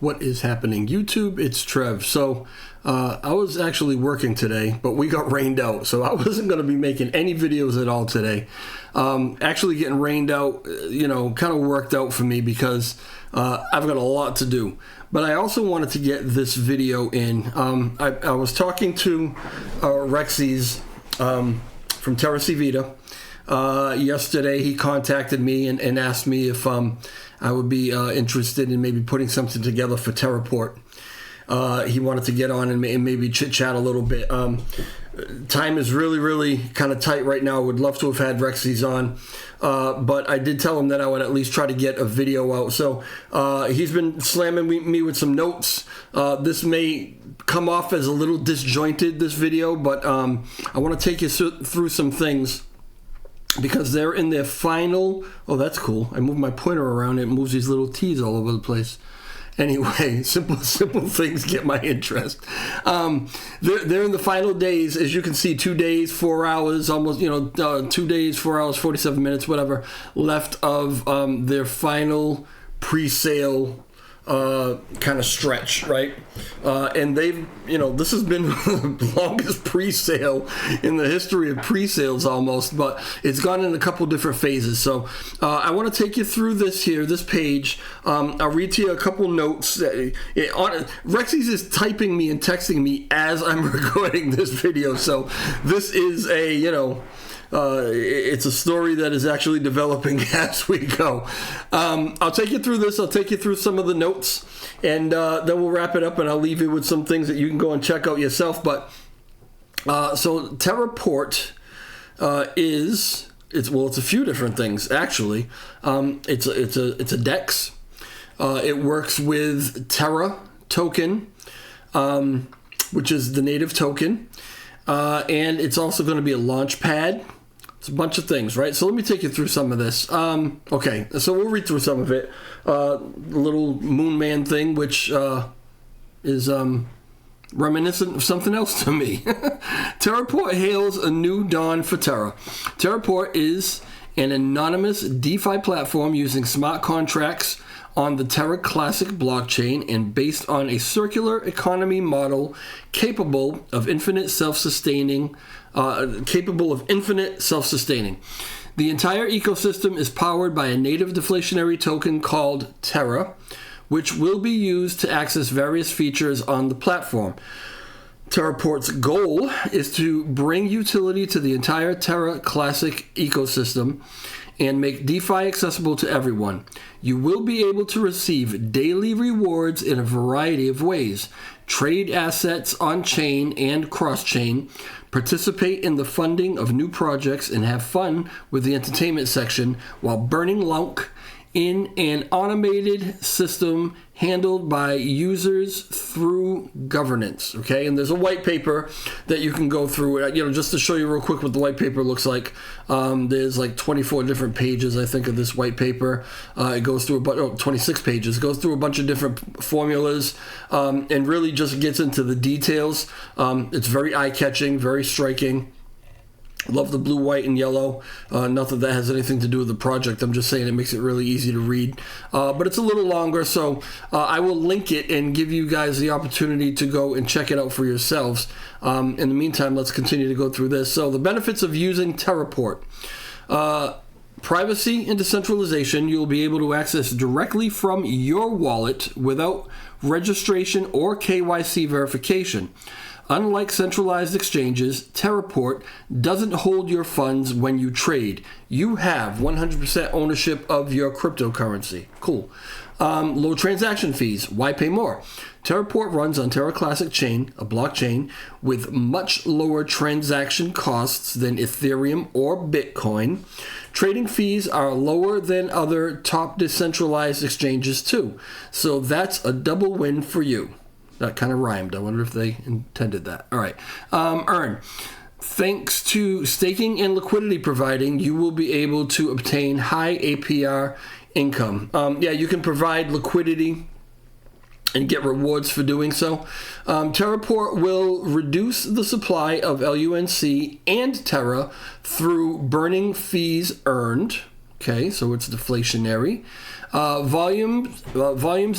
What is happening, YouTube? It's Trev. So I was actually working today, but we got rained out, so I wasn't going to be making any videos at all today. Actually getting rained out, kind of worked out for me because I've got a lot to do. But I also wanted to get this video in. I was talking to Rexy's from Terra Vita. Yesterday he contacted me and asked me if I would be interested in maybe putting something together for Terraport. He wanted to get on and maybe chit-chat a little bit. Time is really kind of tight right now. I would love to have had Rexy's on, but I did tell him that I would at least try to get a video out. So he's been slamming me with some notes. This may come off as a little disjointed, this video, but I want to take you through some things because they're in their final... Oh, that's cool. I moved my pointer around. It moves these little T's all over the place. Anyway, simple things get my interest. They're in the final days, as you can see, 2 days, 4 hours, almost, 2 days, 4 hours, 47 minutes, whatever, left of their final pre-sale kind of stretch, right? And they've, this has been the longest pre-sale in the history of pre-sales almost, but it's gone in a couple different phases. So I want to take you through this page. I'll read to you a couple notes. Rexy's is typing me and texting me as I'm recording this video. So this is it's a story that is actually developing as we go. I'll take you through this. I'll take you through some of the notes, and then we'll wrap it up, and I'll leave you with some things that you can go and check out yourself. But so Terraport it's a few different things actually. It's a DEX. It works with Terra token, which is the native token, and it's also going to be a launch pad. It's a bunch of things, right? So let me take you through some of this. Okay, so we'll read through some of it. Little Moon Man thing, which is reminiscent of something else to me. Terraport hails a new dawn for Terra. Terraport is an anonymous DeFi platform using smart contracts on the Terra Classic blockchain and based on a circular economy model capable of infinite self-sustaining. The entire ecosystem is powered by a native deflationary token called Terra, which will be used to access various features on the platform. Terraport's goal is to bring utility to the entire Terra Classic ecosystem and make DeFi accessible to everyone. You will be able to receive daily rewards in a variety of ways, trade assets on-chain and cross-chain, participate in the funding of new projects, and have fun with the entertainment section while burning lunk in an automated system handled by users through governance. Okay, and there's a white paper that you can go through. Just to show you real quick what the white paper looks like. There's like 24 different pages, I think, of this white paper. It goes through 26 pages. It goes through a bunch of different formulas and really just gets into the details. It's very eye-catching, very striking. Love the blue, white, and yellow. Not that has anything to do with the project. I'm just saying it makes it really easy to read. But it's a little longer, so I will link it and give you guys the opportunity to go and check it out for yourselves. In the meantime, let's continue to go through this. So the benefits of using Terraport. Privacy and decentralization. You'll be able to access directly from your wallet without registration or KYC verification. Unlike centralized exchanges, Terraport doesn't hold your funds when you trade. You have 100% ownership of your cryptocurrency. Cool. Low transaction fees. Why pay more? Terraport runs on Terra Classic chain, a blockchain, with much lower transaction costs than Ethereum or Bitcoin. Trading fees are lower than other top decentralized exchanges too. So that's a double win for you. That kind of rhymed. I wonder if they intended that. All right. Earn. Thanks to staking and liquidity providing, you will be able to obtain high APR income. You can provide liquidity and get rewards for doing so. Terraport will reduce the supply of LUNC and Terra through burning fees earned. Okay, so it's deflationary. Volumes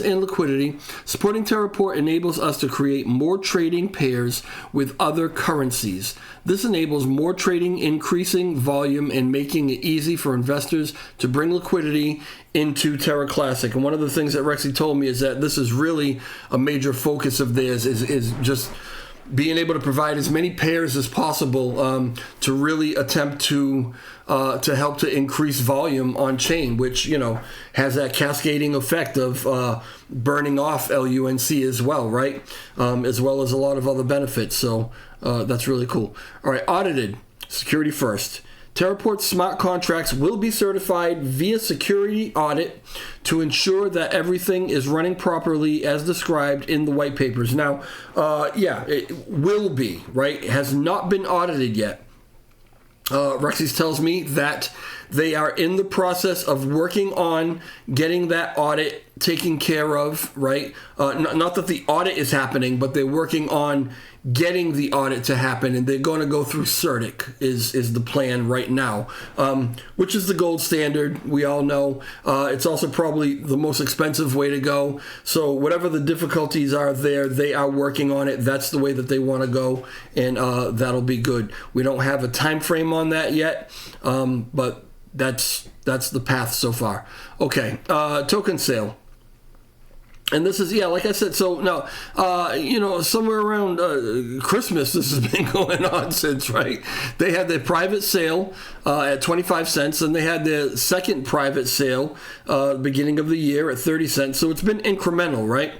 and liquidity. Supporting Terraport enables us to create more trading pairs with other currencies. This enables more trading, increasing volume, and making it easy for investors to bring liquidity into Terra Classic. And one of the things that Rexy told me is that this is really a major focus of theirs, is just being able to provide as many pairs as possible to really attempt to help to increase volume on chain, which, you know, has that cascading effect of burning off LUNC as well, right? As well as a lot of other benefits. So that's really cool. All right, audited. Security first. Terraport smart contracts will be certified via security audit to ensure that everything is running properly as described in the white papers. Now, yeah, it will be, right? It has not been audited yet. Rexy tells me that they are in the process of working on getting that audit taken care of, right? Not that the audit is happening, but they're working on getting the audit to happen, and they're going to go through CERTIC is the plan right now, which is the gold standard. We all know it's also probably the most expensive way to go. So whatever the difficulties are there, they are working on it. That's the way that they want to go, and that'll be good. We don't have a time frame on that yet, but that's the path so far. Okay, token sale. And this is, yeah, like I said, so now, you know, somewhere around Christmas, this has been going on since, right? They had their private sale at 25 cents, and they had their second private sale beginning of the year at 30 cents. So it's been incremental, right?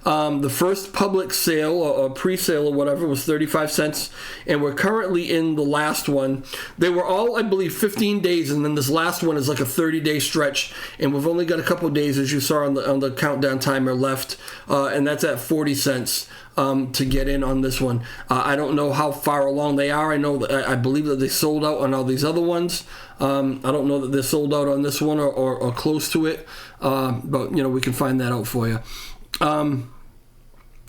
The first public sale or pre-sale or whatever was 35 cents, and we're currently in the last one. They were all, I believe, 15 days, and then this last one is like a 30-day stretch, and we've only got a couple of days, as you saw on the countdown timer, left, and that's at 40 cents to get in on this one. I don't know how far along they are. I know that I believe that they sold out on all these other ones. I don't know that they're sold out on this one or close to it, but you know, we can find that out for you.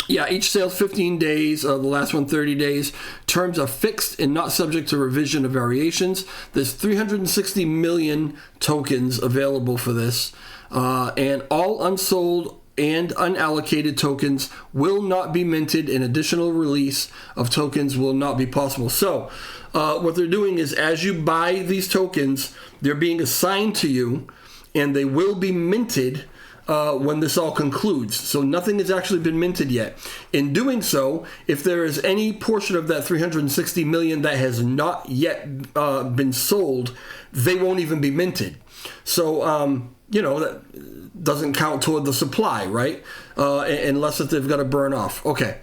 Yeah, each sale's 15 days, the last one 30 days. Terms are fixed and not subject to revision or variations. There's 360 million tokens available for this, and all unsold and unallocated tokens will not be minted. An additional release of tokens will not be possible. So what they're doing is, as you buy these tokens, they're being assigned to you, and they will be minted when this all concludes. So nothing has actually been minted yet. In doing so, if there is any portion of that 360 million that has not yet been sold, they won't even be minted. So, you know, that doesn't count toward the supply, right? Unless that they've got to burn off. Okay.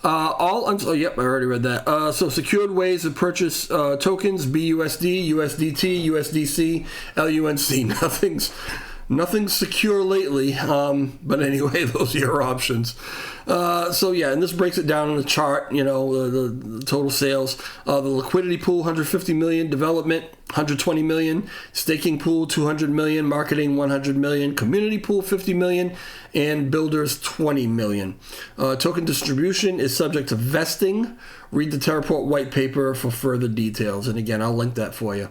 Yep, I already read that. So secured ways of purchase tokens: BUSD, USDT, USDC, LUNC. Nothing's secure lately, but anyway, those are your options. So yeah, and this breaks it down in the chart, you know, the total sales. The liquidity pool, 150 million, development, 120 million, staking pool, 200 million, marketing, 100 million, community pool, 50 million, and builders, 20 million. Token distribution is subject to vesting. Read the Terraport white paper for further details. And again, I'll link that for you.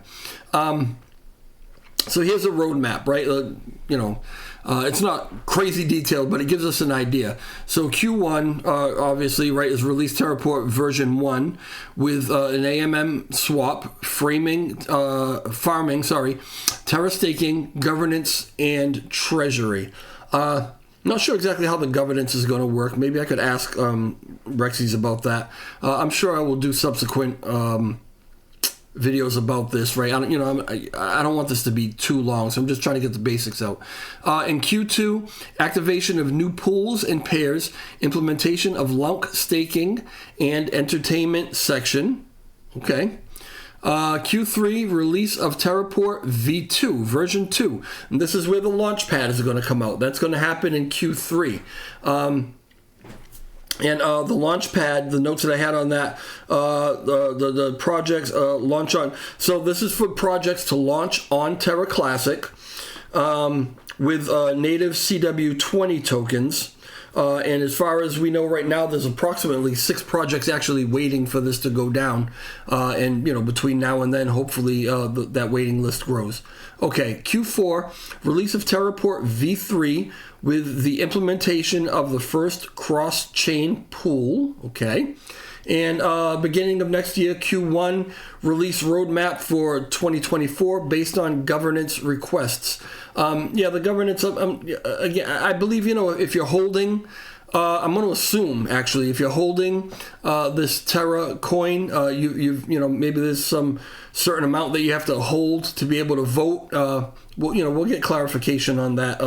So here's a roadmap, right? You know, it's not crazy detailed, but it gives us an idea. So Q1, obviously, right, is released Terraport version 1 with an AMM swap, farming, Terra staking, governance, and treasury. Not sure exactly how the governance is going to work. Maybe I could ask Rexy's about that. I'm sure I will do subsequent videos about this, right? I don't want this to be too long, so I'm just trying to get the basics out. In Q2, activation of new pools and pairs, implementation of LUNC staking and entertainment section. Okay. Q3, release of Terraport V2, version 2. And this is where the launch pad is going to come out. That's going to happen in Q3. And the launch pad, the notes that I had on that, the projects launch on. So this is for projects to launch on Terra Classic with native CW20 tokens. And as far as we know right now, there's approximately 6 projects actually waiting for this to go down. And, between now and then, hopefully that waiting list grows. Okay, Q4, release of Terraport v3 with the implementation of the first cross-chain pool. Okay. And beginning of next year, Q1, release roadmap for 2024 based on governance requests. The governance, again, I believe, if you're holding, I'm going to assume, actually, if you're holding this Terra coin, maybe there's some certain amount that you have to hold to be able to vote. We'll get clarification on that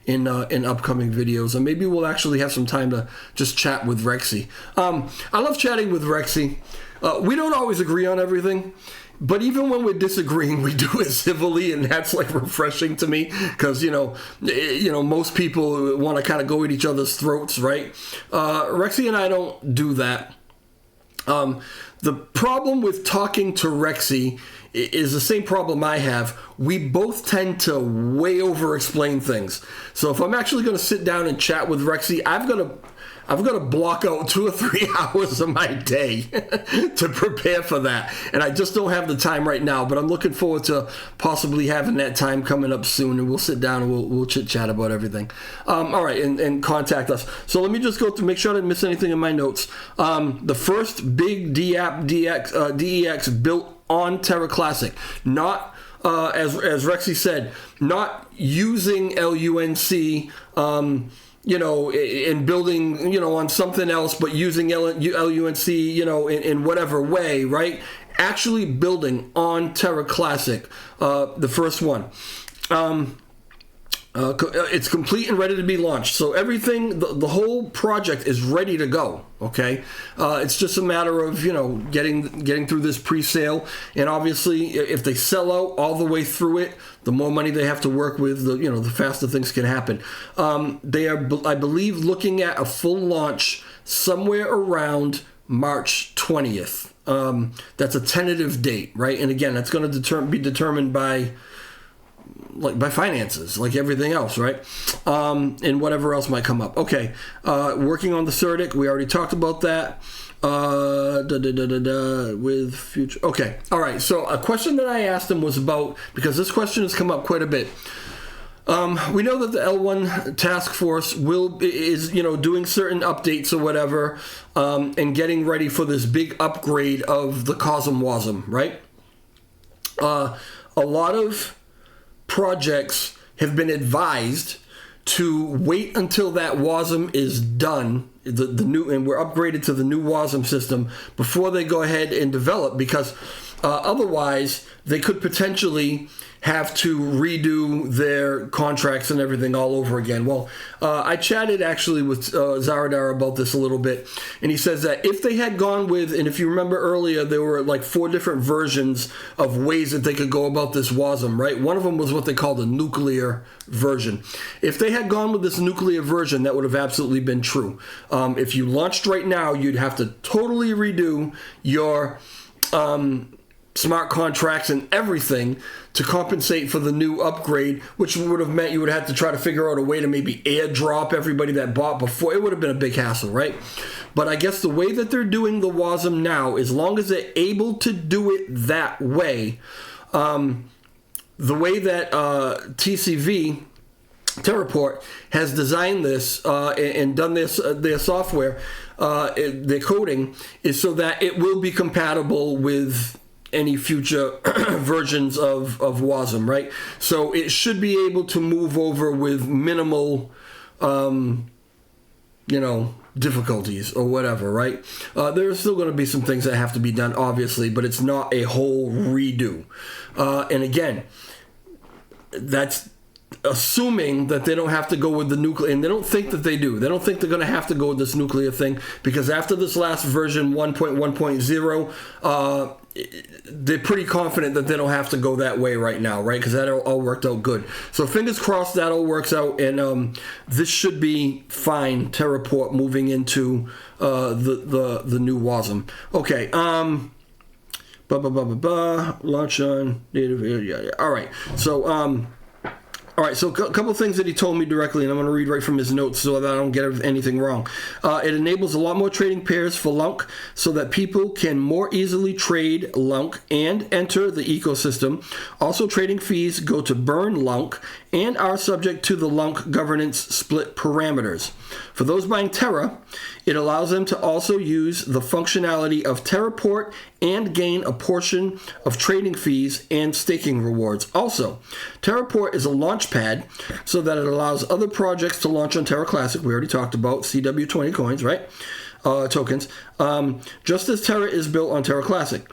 in upcoming videos, and maybe we'll actually have some time to just chat with Rexy. I love chatting with Rexy. We don't always agree on everything, but even when we're disagreeing, we do it civilly, and that's like refreshing to me because most people want to kind of go at each other's throats, right? Rexy and I don't do that. The problem with talking to Rexy is the same problem I have. We both tend to way over explain things. So if I'm actually going to sit down and chat with Rexy, I've got to block out 2 or 3 hours of my day to prepare for that. And I just don't have the time right now, but I'm looking forward to possibly having that time coming up soon, and we'll sit down and we'll chit-chat about everything. All right, and contact us. So let me just go to make sure I didn't miss anything in my notes. The first big DEX built on Terra Classic, not as Rexy said, not using LUNC, in building, on something else, but using LUNC, in whatever way, right? Actually building on Terra Classic, the first one. It's complete and ready to be launched. So everything, the whole project is ready to go. Okay, it's just a matter of getting through this pre-sale, and obviously if they sell out all the way through it, the more money they have to work with, the faster things can happen. They are, I believe, looking at a full launch somewhere around March 20th. That's a tentative date, right? And again, that's going to be determined by finances, like everything else, right? And whatever else might come up. Okay, working on the CERDIC, we already talked about that. With future. Okay, all right. So a question that I asked him was about, because this question has come up quite a bit. We know that the L1 task force is doing certain updates or whatever, and getting ready for this big upgrade of the CosmWasm, right? A lot of projects have been advised to wait until that WASM is done, the new, and we're upgraded to the new WASM system before they go ahead and develop, because otherwise they could potentially have to redo their contracts and everything all over again. Well, I chatted actually with Zaradar about this a little bit, and he says that if they had gone with, and if you remember earlier, there were like 4 different versions of ways that they could go about this WASM, right? One of them was what they call the nuclear version. If they had gone with this nuclear version, that would have absolutely been true. If you launched right now, you'd have to totally redo your smart contracts and everything to compensate for the new upgrade, which would have meant you would have to try to figure out a way to maybe airdrop everybody that bought before. It would have been a big hassle, right? But I guess the way that they're doing the WASM now, as long as they're able to do it that way, the way that TCV, Terraport, has designed this and done this, their software, their coding, is so that it will be compatible with any future versions of WASM, right? So it should be able to move over with minimal, difficulties or whatever, right? There's still going to be some things that have to be done, obviously, but it's not a whole redo. And again, that's assuming that they don't have to go with the nuclear, and they don't think that they do. They don't think they're going to have to go with this nuclear thing, because after this last version 1.1.0, they're pretty confident that they don't have to go that way right now, right? Because that all worked out good. So fingers crossed that all works out, and this should be fine. Terraport moving into the new WASM. Okay. Launch on native. Yeah. All right. So All right, so a couple things that he told me directly, and I'm going to read right from his notes so that I don't get anything wrong. It enables a lot more trading pairs for LUNC so that people can more easily trade LUNC and enter the ecosystem. Also, trading fees go to burn LUNC and are subject to the LUNC governance split parameters. For those buying Terra, it allows them to also use the functionality of Terraport and gain a portion of trading fees and staking rewards. Also, Terraport is a launch pad so that it allows other projects to launch on Terra Classic. We already talked about CW20 coins, right? Tokens. Just as Terra is built on Terra Classic.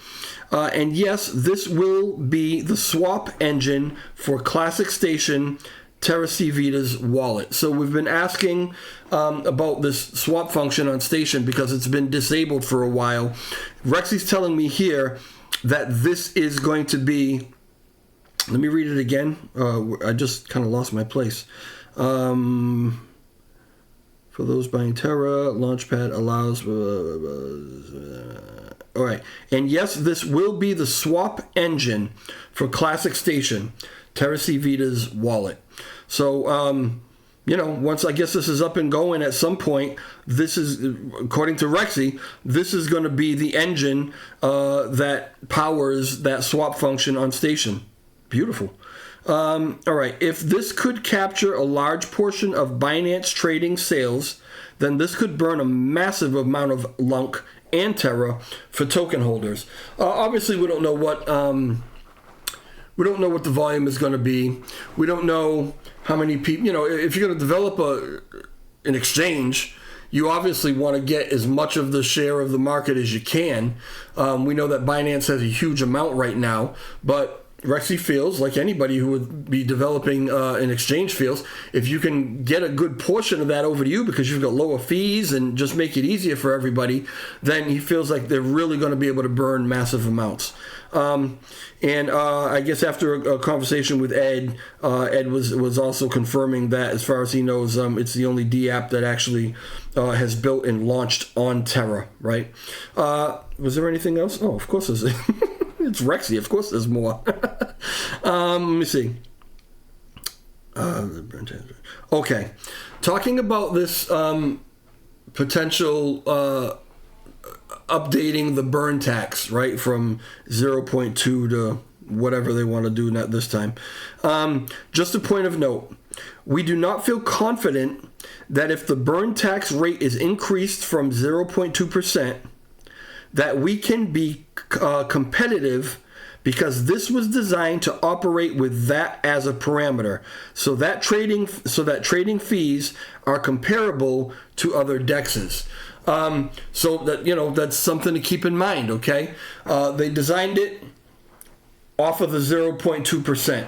And yes, this will be the swap engine for Classic Station Terra C Vita's wallet. So we've been asking about this swap function on Station because it's been disabled for a while. Rexy's telling me here that this is going to be, let me read it again. I just kind of lost my place. For those buying Terra, Launchpad allows... all right. And yes, this will be the swap engine for Classic Station, Terra C Vita's wallet. So, once I guess this is up and going at some point, this is, according to Rexy, this is going to be the engine that powers that swap function on Station. Beautiful. All right. If this could capture a large portion of Binance trading sales, then this could burn a massive amount of LUNC and Terra for token holders. Obviously, we don't know what the volume is going to be. We don't know how many people. If you're going to develop an exchange, you obviously want to get as much of the share of the market as you can. We know that Binance has a huge amount right now, but Rexy feels, like anybody who would be developing an exchange feels, if you can get a good portion of that over to you because you've got lower fees and just make it easier for everybody, then he feels like they're really going to be able to burn massive amounts. I guess after a conversation with Ed, Ed was also confirming that as far as he knows, it's the only D app that actually has built and launched on Terra, right? Was there anything else? Oh, of course there's... It's Rexy. Of course there's more. Let me see. Okay. Talking about this potential updating the burn tax, right, from 0.2 to whatever they want to do this time. Just a point of note. We do not feel confident that if the burn tax rate is increased from 0.2%, that we can be competitive because this was designed to operate with that as a parameter, so that trading fees are comparable to other dexes. So that that's something to keep in mind. Okay, they designed it off of the 0.2%.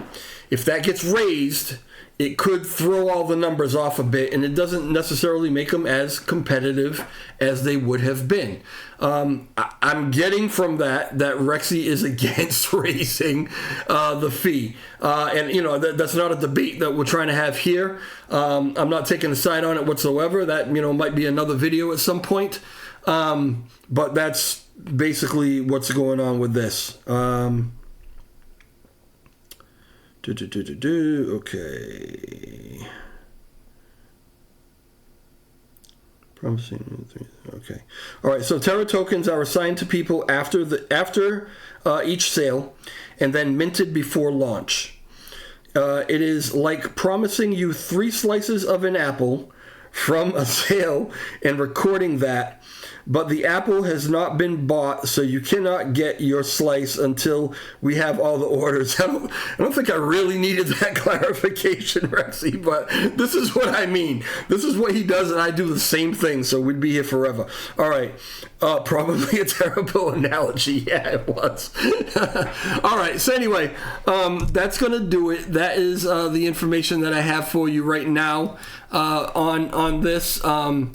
If that gets raised, it could throw all the numbers off a bit, and it doesn't necessarily make them as competitive as they would have been. I'm getting from that Rexy is against raising the fee. That's not a debate that we're trying to have here. I'm not taking a side on it whatsoever. That, might be another video at some point. But that's basically what's going on with this. Okay. Promising. Okay. All right. So Terra tokens are assigned to people after each sale, and then minted before launch. It is like promising you 3 slices of an apple from a sale and recording that, but the apple has not been bought, so you cannot get your slice until we have all the orders. I don't think I really needed that clarification, Rexy, but this is what I mean. This is what he does, and I do the same thing, so we'd be here forever. All right. Probably a terrible analogy. Yeah, it was. All right. So anyway, that's going to do it. That is the information that I have for you right now on this. The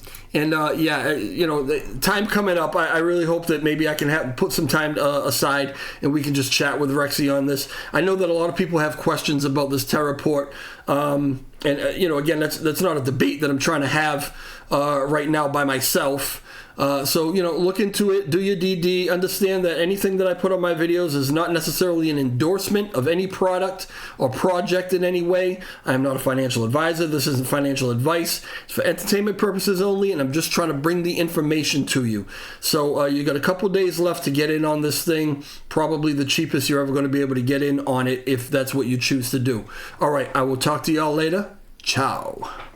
time coming up, I really hope that maybe I can put some time aside and we can just chat with Rexy on this. I know that a lot of people have questions about this Terraport. Again, that's not a debate that I'm trying to have right now by myself. So, look into it, do your DD, understand that anything that I put on my videos is not necessarily an endorsement of any product or project in any way. I am not a financial advisor. This isn't financial advice. It's for entertainment purposes only, and I'm just trying to bring the information to you. So you got a couple days left to get in on this thing, probably the cheapest you're ever going to be able to get in on it if that's what you choose to do. All right, I will talk to y'all later. Ciao.